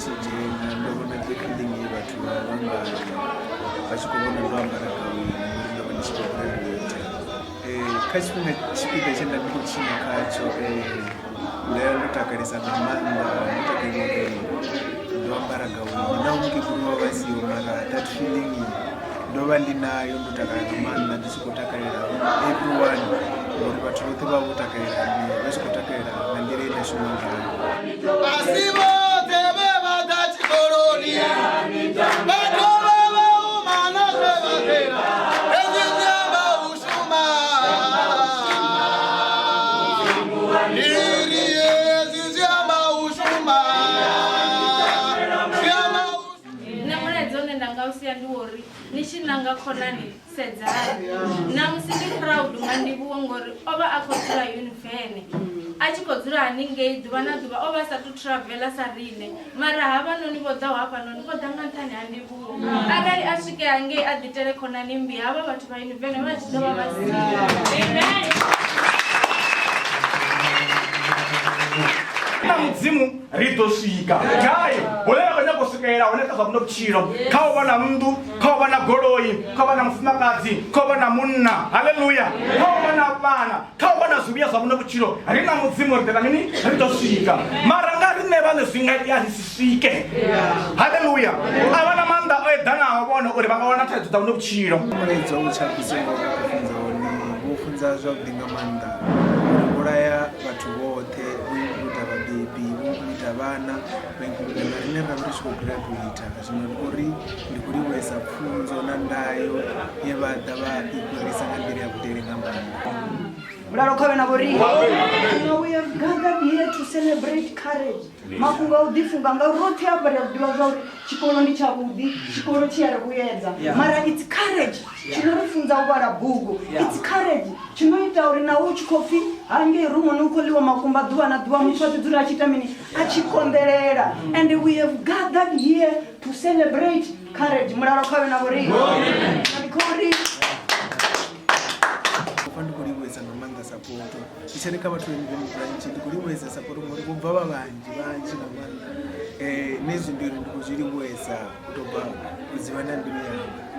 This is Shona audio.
ndichijena ndobona feeling vhathu vanga vachikuvona zvambara gaweni ndova ndichikograduata kha tshifhinga tshipiḓa tshe nda ndi khou tshina khatsho nda ndo takalesa nga maanḓa ndo takalela uri ndo ambara gaweni na mukegulu wa vha siho mara that feeling ndo vha ndi nayo ndo takala nga maanḓa ndi tshi khou takalela everyone uri vhathu vhoṱhe vha vho takalela nṋe vha tshi khou takalela nga nḓila ine nda shuma ngayo. Asi vhoṱhe vhe vha ḓa tshikoloni vha dovha vha humana zwe vha ḓela hezwi dzi amba u shuma iri hezwi dzi amba u shuma nṋe mulaedza une nda nga u sia ndi wori ni tshi nanga khonani sedzani namusi ndi proud nga ndivhuwo ngori o vha a khou dzula univene a tshi khou dzula haningei ḓuvha na ḓuvha o vha a sathu travela sa rine mara havhanoni vho ḓaho hafhanoni vho ḓa nga nṱhani ha ndivhuwo arali a swike hangei a ḓitele khonani mbi havha vhathu vha univene vha tshi ḓo vha vha si amen. Na mudzimu ri ḓo swika gai hune ra khou nyanga u swikelela hone kha zwa vhutshilo kha u vha na nnḓu kha u vha na goloi kha u vha na mufumakadzi kha u vha na munna haleluya kha u vha na vhana kha u vha na zwivhuya zwa vhutshilo ri na mudzimu ri ḓela mini ri ḓo swika mara nga riṋe vhaṋe zwi nga itea ri si swike haleluya a vha na maanḓa o eḓanaho vhone uri vha nga wana thaidzo dza vhutshilo. Mulaedza wa vhutshakhisi ngo vha funza wone vhu funza zwavhuḓi nga maanḓa vhulaya vhathu vhoṱhe ita vhabebi ita vhana vhainkulula na rine ra ndi tshi khou graduata zwino ndi uri ndi khou livhuwesa pfunzo na ndayo ye vha ḓa vha i fhirisa nga nḓila ya vhudele nga maanḓa. Mulalo khawe na vhori we have gathered here to celebrate courage mafhungo a u ḓifunga ngauri roṱhe hafha ri a ḓivha zwa uri tshikolo ndi tshavhuḓi tshikolo tshi a ri vhuyedza mara it's courage tshino ri funza u vhala bugu it's courage tshino ita uri na u tshi khou pfhi hangei rumoni u khou ḽiwa makumba ḓuvha na ḓuvha muthu a ḓi dzula a tshi ita mini a tshi konḓelela and we have gathered here to celebrate courage. Mulalo khawe na vhori ndikori ndi khou livhuwesa nga maanḓa sapoto tshitshavha kha vhathu vhane branch ndi khou livhuwesa sapoto ngori vho bva vha vhanzhi nga maanḓa nezwi ndi uri ndi khou zwi livhuwesa u tou bva u dzivha na mbilu yanga.